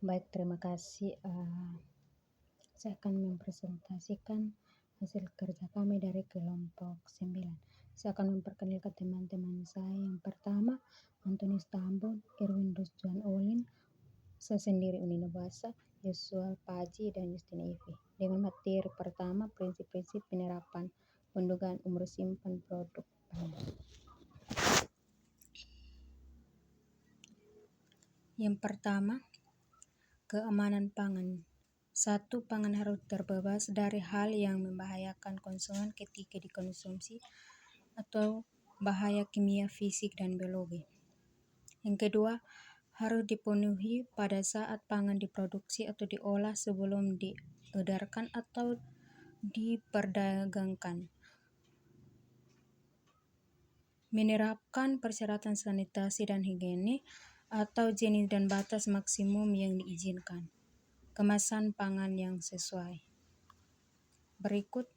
Baik, terima kasih. Saya akan mempresentasikan hasil kerja kami dari kelompok 9. Saya akan memperkenalkan teman-teman saya. Yang pertama, Antonius Tambun, Erwin Rusjuan Olin, saya sendiri Unina Basa, Yosua Paji, dan Justin Evi. Dengan materi pertama, prinsip-prinsip penerapan pendugaan umur simpan produk pangan. Yang pertama, keamanan pangan. 1. Pangan harus terbebas dari hal yang membahayakan konsumen ketika dikonsumsi atau bahaya kimia, fisik, dan biologi. Yang kedua, harus dipenuhi pada saat pangan diproduksi atau diolah sebelum diedarkan atau diperdagangkan. Menerapkan persyaratan sanitasi dan higienis atau jenis dan batas maksimum yang diizinkan. Kemasan pangan yang sesuai. Berikut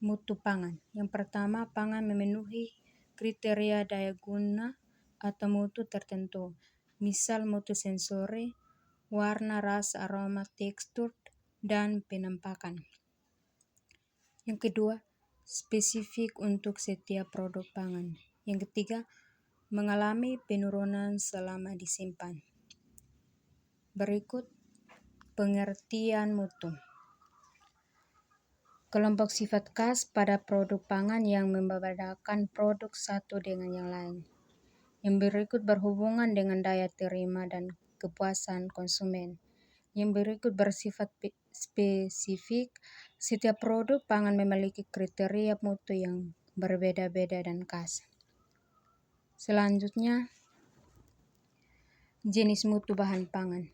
mutu pangan. Yang pertama, pangan memenuhi kriteria daya guna atau mutu tertentu. Misal mutu sensori, warna, rasa, aroma, tekstur, dan penampakan. Yang kedua, spesifik untuk setiap produk pangan. Yang ketiga, mengalami penurunan selama disimpan. Berikut pengertian mutu. Kelompok sifat khas pada produk pangan yang membedakan produk satu dengan yang lain. Yang berikut berhubungan dengan daya terima dan kepuasan konsumen. Yang berikut bersifat spesifik. Setiap produk pangan memiliki kriteria mutu yang berbeda-beda dan khas. Selanjutnya, jenis mutu bahan pangan.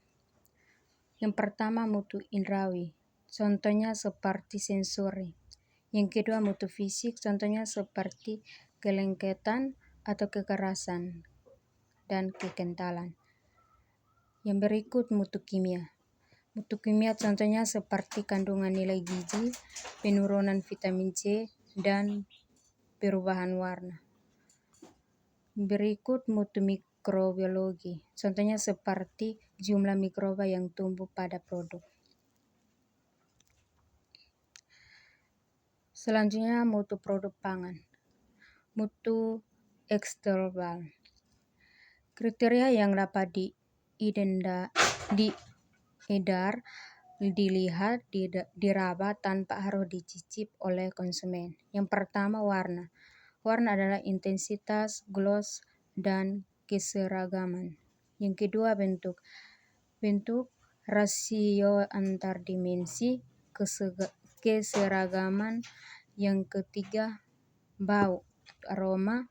Yang pertama, mutu indrawi. Contohnya seperti sensori. Yang kedua, mutu fisik. Contohnya seperti kelengketan atau kekerasan dan kekentalan. Yang berikut mutu kimia. Mutu kimia contohnya seperti kandungan nilai gizi, penurunan vitamin C, dan perubahan warna. Berikut mutu mikrobiologi. Contohnya seperti jumlah mikroba yang tumbuh pada produk. Selanjutnya, mutu produk pangan. Mutu eksternal. Kriteria yang dapat diedar, dilihat, diraba tanpa harus dicicip oleh konsumen. Yang pertama, warna. Warna adalah intensitas, gloss, dan keseragaman. Yang kedua, bentuk. Bentuk, rasio antar dimensi, keseragaman. Yang ketiga, bau, aroma.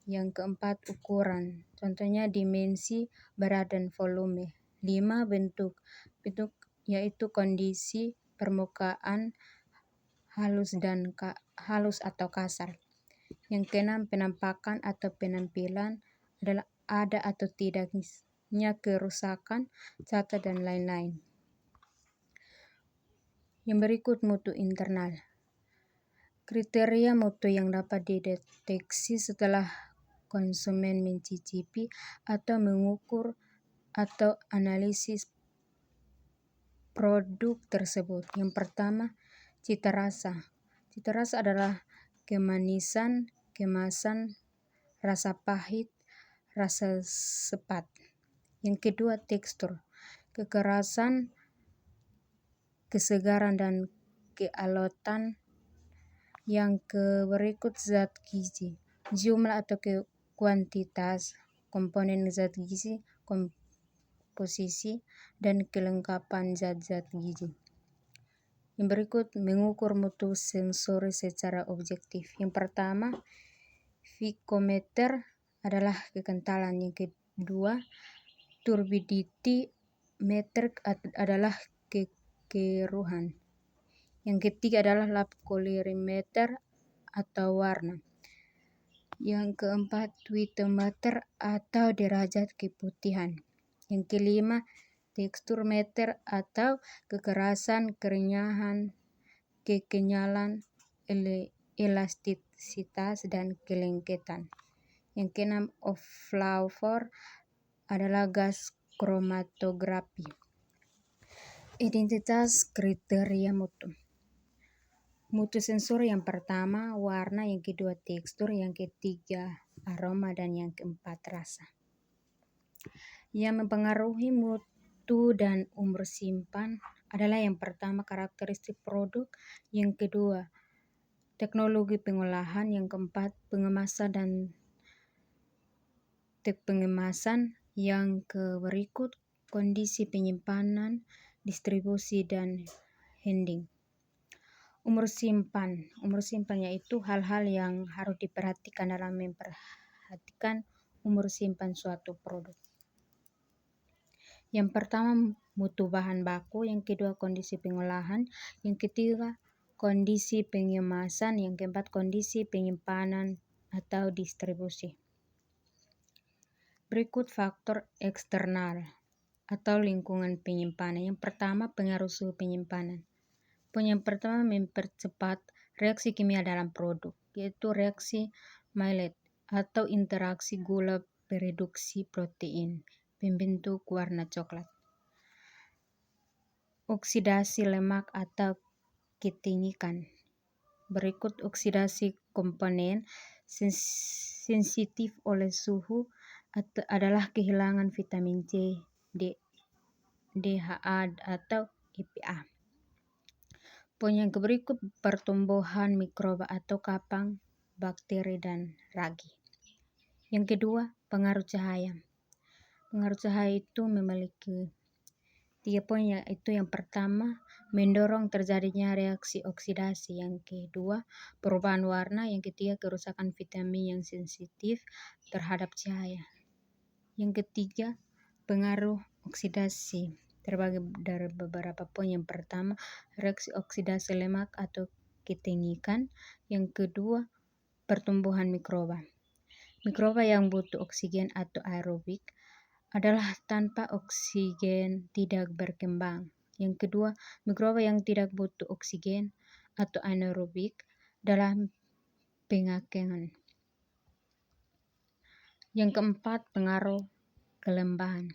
Yang keempat, ukuran. Contohnya dimensi, berat, dan volume. 5. Bentuk. Bentuk yaitu kondisi permukaan halus atau kasar. Yang keenam, penampakan atau penampilan adalah ada atau tidaknya kerusakan, cacat, dan lain-lain. Yang berikut mutu internal. Kriteria mutu yang dapat dideteksi setelah konsumen mencicipi atau mengukur atau analisis produk tersebut. Yang pertama, cita rasa. Cita rasa adalah kemanisan, kemasan, rasa pahit, rasa sepat. Yang kedua, tekstur. Kekerasan, kesegaran, dan kealutan. Yang berikut, zat gizi. Jumlah atau kuantitas komponen zat gizi, komposisi, dan kelengkapan zat-zat gizi. Yang berikut, mengukur mutu sensori secara objektif. Yang pertama, vicometer adalah kekentalan. Yang kedua, turbidity meter adalah kekeruhan. Yang ketiga adalah lab colorimeter atau warna. Yang keempat, witometer atau derajat keputihan. Yang kelima, tekstur meter atau kekerasan, kerenyahan, kekenyalan, elastisitas, dan kelengketan. Yang keenam, flavor adalah gas kromatografi. Identitas kriteria mutu. Mutu sensor yang pertama warna, yang kedua tekstur, yang ketiga aroma, dan yang keempat rasa. Yang mempengaruhi mutu dan umur simpan adalah yang pertama karakteristik produk, yang kedua teknologi pengolahan, yang keempat pengemasan dan pengemasan, yang berikut kondisi penyimpanan, distribusi, dan handling. Umur simpan yaitu hal-hal yang harus diperhatikan dalam memperhatikan umur simpan suatu produk. Yang pertama mutu bahan baku, yang kedua kondisi pengolahan, yang ketiga kondisi pengemasan, yang keempat kondisi penyimpanan atau distribusi. Berikut faktor eksternal atau lingkungan penyimpanan. Yang pertama pengaruh suhu penyimpanan. Yang pertama mempercepat reaksi kimia dalam produk, yaitu reaksi Maillard atau interaksi gula bereduksi protein pembentuk warna coklat. Oksidasi lemak atau ketengikan. Berikut oksidasi komponen sensitif oleh suhu adalah kehilangan vitamin C, DHA atau EPA. Yang berikut pertumbuhan mikroba atau kapang, bakteri, dan ragi. Yang kedua, pengaruh cahaya. Pengaruh cahaya itu memiliki 3 poin, yaitu yang pertama, mendorong terjadinya reaksi oksidasi. Yang kedua, perubahan warna. Yang ketiga, kerusakan vitamin yang sensitif terhadap cahaya. Yang ketiga, pengaruh oksidasi terbagi dari beberapa poin. Yang pertama, reaksi oksidasi lemak atau ketengikan. Yang kedua, pertumbuhan mikroba. Mikroba yang butuh oksigen atau aerobik adalah tanpa oksigen tidak berkembang. Yang kedua, mikroba yang tidak butuh oksigen atau anaerobik dalam pengakengan. Yang keempat, pengaruh kelembaban.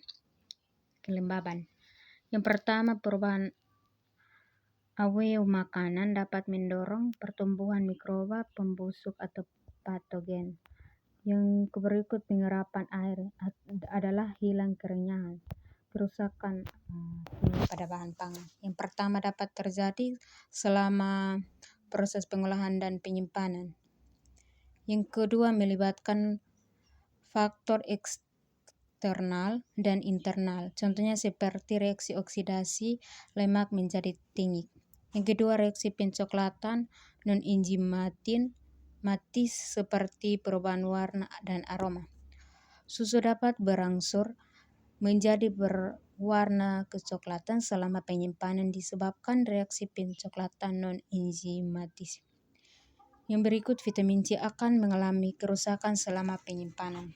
Yang pertama, perubahan aweo makanan dapat mendorong pertumbuhan mikroba pembusuk atau patogen. Yang berikut penyerapan air adalah hilang kerenyahan, kerusakan pada bahan pangan. Yang pertama dapat terjadi selama proses pengolahan dan penyimpanan. Yang kedua melibatkan faktor eksternal dan internal. Contohnya seperti reaksi oksidasi lemak menjadi tinggi. Yang kedua reaksi pencoklatan non-enzimatis seperti perubahan warna dan aroma. Susu dapat berangsur menjadi berwarna kecoklatan selama penyimpanan disebabkan reaksi pencoklatan non-enzimatis. Yang berikut vitamin C akan mengalami kerusakan selama penyimpanan.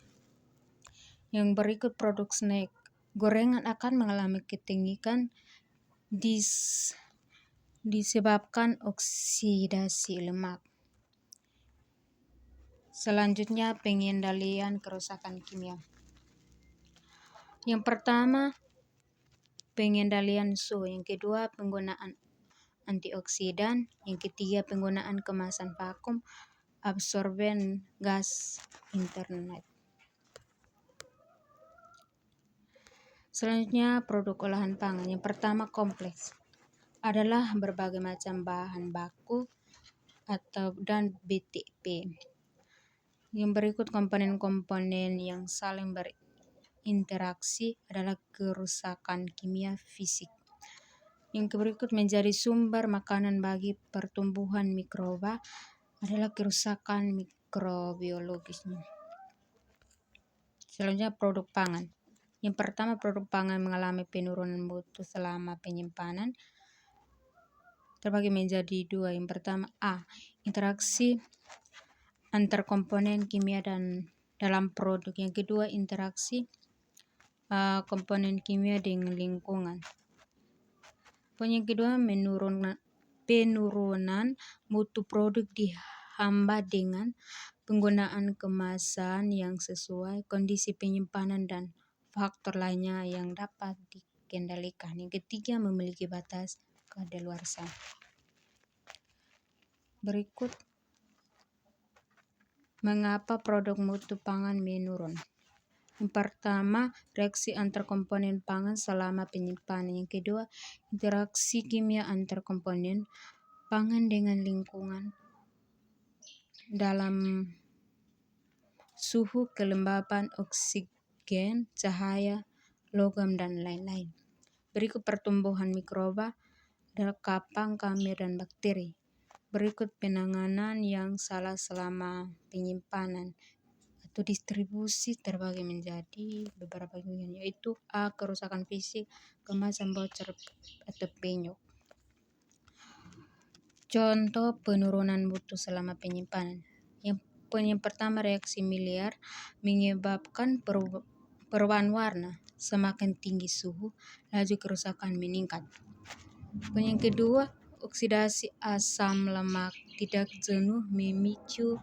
Yang berikut produk snack. Gorengan akan mengalami ketengikan disebabkan oksidasi lemak. Selanjutnya pengendalian kerusakan kimia. Yang pertama pengendalian suhu, yang kedua penggunaan antioksidan, yang ketiga penggunaan kemasan vakum, absorben gas internet. Selanjutnya produk olahan pangan. Yang pertama kompleks adalah berbagai macam bahan baku dan BTP. Yang berikut komponen-komponen yang saling berinteraksi adalah kerusakan kimia fisik. Yang berikut menjadi sumber makanan bagi pertumbuhan mikroba adalah kerusakan mikrobiologisnya. Selanjutnya produk pangan. Yang pertama produk pangan mengalami penurunan mutu selama penyimpanan. Terbagi menjadi 2. Yang pertama A. Interaksi antar komponen kimia dan dalam produk. Yang kedua interaksi komponen kimia dengan lingkungan. Yang kedua penurunan mutu produk dihambat dengan penggunaan kemasan yang sesuai, kondisi penyimpanan dan faktor lainnya yang dapat dikendalikan. Yang ketiga, memiliki batas kadaluarsa. Berikut mengapa produk mutu pangan menurun. Yang pertama, reaksi antar komponen pangan selama penyimpanan. Yang kedua, interaksi kimia antar komponen pangan dengan lingkungan dalam suhu, kelembapan, oksigen, cahaya, logam, dan lain-lain. Berikut pertumbuhan mikroba, ada kapang, kamir, dan bakteri. Berikut penanganan yang salah selama penyimpanan atau distribusi terbagi menjadi beberapa bagian, yaitu A. Kerusakan fisik, kemasan, bocor, atau penyok. Contoh penurunan mutu selama penyimpanan. Yang pertama, reaksi miliar menyebabkan perubahan warna. Semakin tinggi suhu, laju kerusakan meningkat. Yang kedua, oksidasi asam lemak tidak jenuh memicu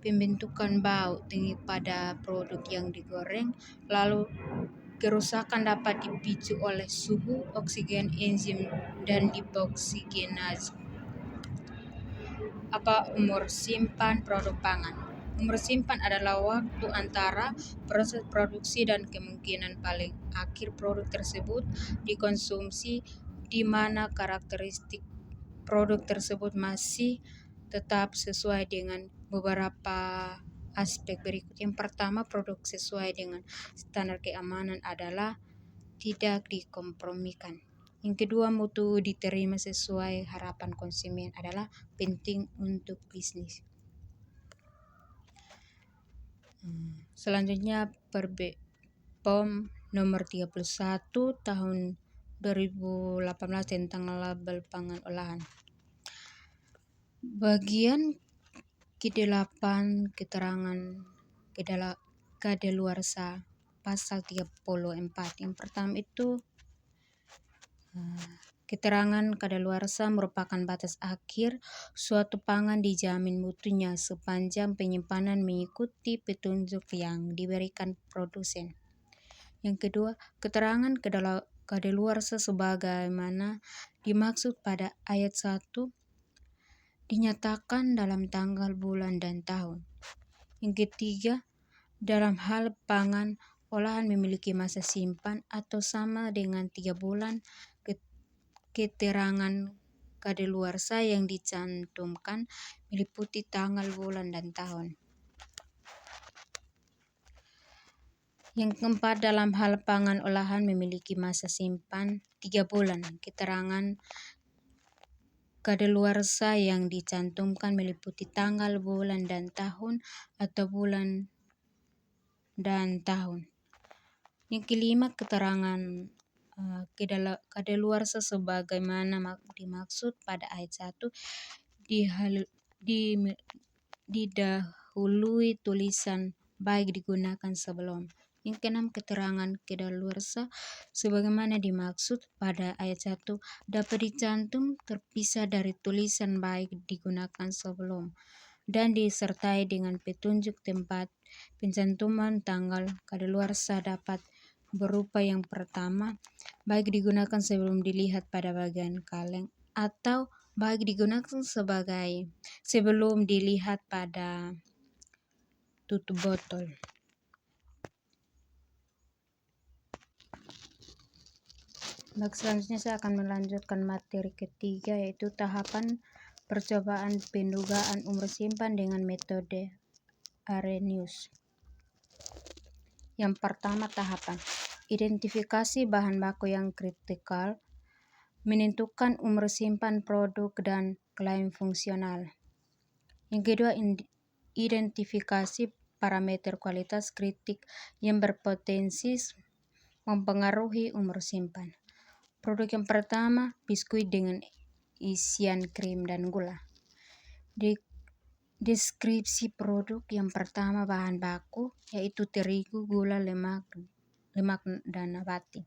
pembentukan bau tinggi pada produk yang digoreng, lalu kerusakan dapat dipicu oleh suhu, oksigen, enzim, dan deoksigenase. Apa umur simpan produk pangan? Umur simpan adalah waktu antara proses produksi dan kemungkinan paling akhir produk tersebut dikonsumsi, di mana karakteristik produk tersebut masih tetap sesuai dengan beberapa aspek berikut. Yang pertama, produk sesuai dengan standar keamanan adalah tidak dikompromikan. Yang kedua, mutu diterima sesuai harapan konsumen adalah penting untuk bisnis. Selanjutnya, POM nomor 31 tahun 2018 tentang label pangan olahan. Bagian ke-8 keterangan kadaluarsa pasal 34. Yang pertama itu keterangan kadaluarsa merupakan batas akhir suatu pangan dijamin mutunya sepanjang penyimpanan mengikuti petunjuk yang diberikan produsen. Yang kedua, keterangan kadaluarsa sebagaimana dimaksud pada ayat 1 dinyatakan dalam tanggal, bulan, dan tahun. Yang ketiga, dalam hal pangan olahan memiliki masa simpan atau sama dengan 3 bulan, keterangan kadaluarsa yang dicantumkan meliputi tanggal, bulan, dan tahun. Yang keempat, dalam hal pangan olahan memiliki masa simpan 3 bulan, keterangan kadaluarsa yang dicantumkan meliputi tanggal, bulan, dan tahun atau bulan dan tahun. Yang kelima, keterangan kadaluarsa sebagaimana dimaksud pada ayat 1 didahului tulisan baik digunakan sebelum. Yang keenam, keterangan kadaluarsa sebagaimana dimaksud pada ayat 1 dapat dicantum terpisah dari tulisan baik digunakan sebelum dan disertai dengan petunjuk tempat pencantuman. Tanggal kadaluarsa dapat berupa yang pertama, baik digunakan sebelum dilihat pada bagian kaleng, atau baik digunakan sebelum dilihat pada tutup botol. Baik, selanjutnya saya akan melanjutkan materi ketiga, yaitu tahapan percobaan pendugaan umur simpan dengan metode Arrhenius. Yang pertama, tahapan identifikasi bahan baku yang kritikal, menentukan umur simpan produk, dan klaim fungsional. Yang kedua, identifikasi parameter kualitas kritik yang berpotensi mempengaruhi umur simpan. Produk yang pertama, biskuit dengan isian krim dan gula. Deskripsi produk yang pertama, bahan baku yaitu terigu, gula, lemak dan nabati,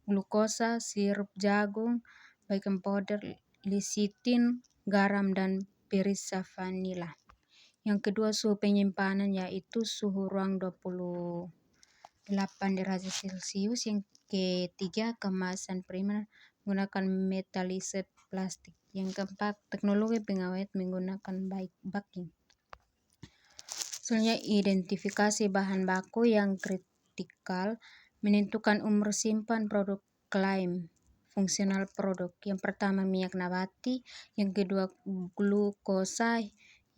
glukosa, sirup jagung, baking powder, lecitin, garam, dan perisa vanila. Yang kedua, suhu penyimpanan yaitu suhu ruang 28 derajat Celcius. Yang ketiga, kemasan primer menggunakan metalized plastik. Yang keempat, teknologi pengawet menggunakan baking. Selanjutnya, identifikasi bahan baku yang kritikal, menentukan umur simpan produk, klaim fungsional produk. Yang pertama, minyak nabati. Yang kedua, glukosa.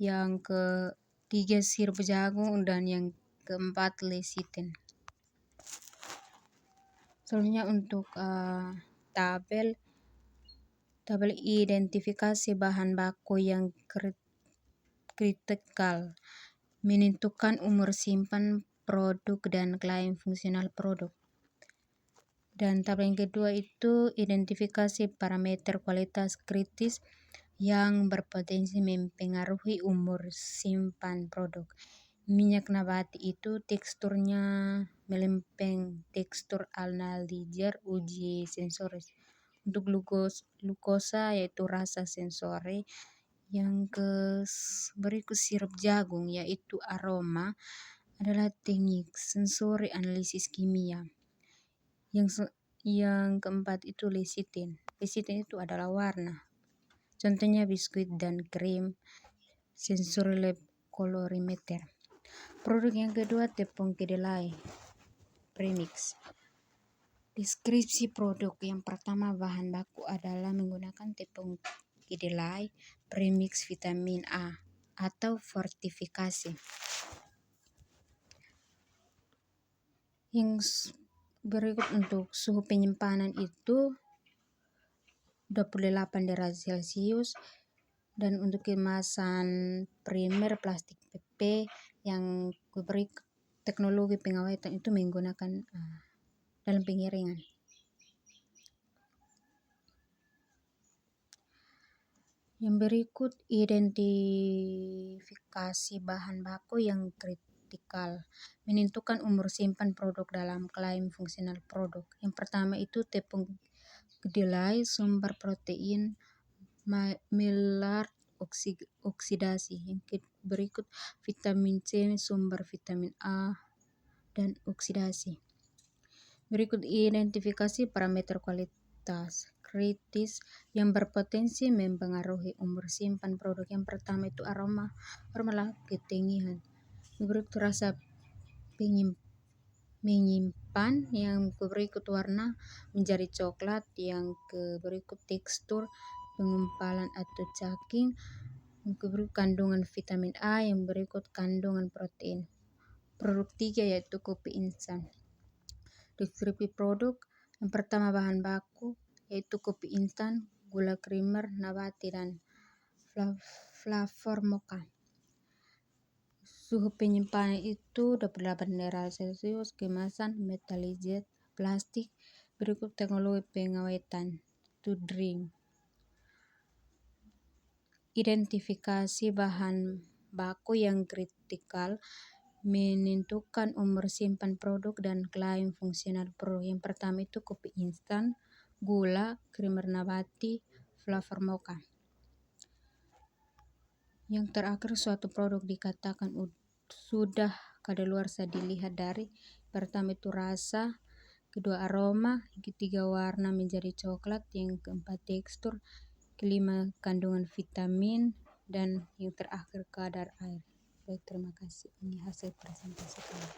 Yang ketiga, sirup jagung. Dan yang keempat, lecithin. Selanjutnya untuk tabel identifikasi bahan baku yang kritikal, menentukan umur simpan produk dan klaim fungsional produk. Dan tabel yang kedua itu identifikasi parameter kualitas kritis yang berpotensi mempengaruhi umur simpan produk. Minyak nabati itu teksturnya melempeng, tekstur analyzer, uji sensoris. Untuk glukosa yaitu rasa sensori. Yang berikut sirup jagung yaitu aroma adalah teknik sensori analisis kimia. Yang keempat itu lecithin. Lecithin itu adalah warna. Contohnya biskuit dan krim, sensori lab colorimeter. Produk yang kedua, tepung kedelai premix. Deskripsi produk yang pertama, bahan baku adalah menggunakan tepung kedelai premix vitamin A atau fortifikasi. Yang berikut untuk suhu penyimpanan itu 28 derajat Celcius. Dan untuk kemasan primer plastik PP yang berikut teknologi pengawetan itu menggunakan dalam pengeringan. Yang berikut identifikasi bahan baku yang kritikal, menentukan umur simpan produk dalam klaim fungsional produk. Yang pertama itu tepung kedelai, sumber protein, Maillard oksidasi. Yang berikut vitamin C, sumber vitamin A dan oksidasi. Berikut identifikasi parameter kualitas kritis yang berpotensi mempengaruhi umur simpan produk. Yang pertama itu aroma adalah ketengian. Yang berikut rasa menyimpan. Yang berikut warna menjadi coklat. Yang berikut tekstur pengumpalan atau caking. Yang berikut kandungan vitamin A. Yang berikut kandungan protein. Produk tiga yaitu kopi instan. Deskripsi produk yang pertama, bahan baku yaitu kopi instan, gula krimer nabati dan flavor mocha. Suhu penyimpanan itu 28 derajat Celcius. Kemasan metalized plastik. Berikut teknologi pengawetan to drink. Identifikasi bahan baku yang kritikal, menentukan umur simpan produk dan klaim fungsional produk. Yang pertama itu kopi instan, gula, krimer nabati, flavor mocha. Yang terakhir, suatu produk dikatakan sudah kadaluarsa dilihat dari pertama itu rasa, kedua aroma, ketiga warna menjadi coklat, yang keempat tekstur, kelima kandungan vitamin, dan yang terakhir kadar air. Baik, terima kasih. Ini hasil presentasi kami.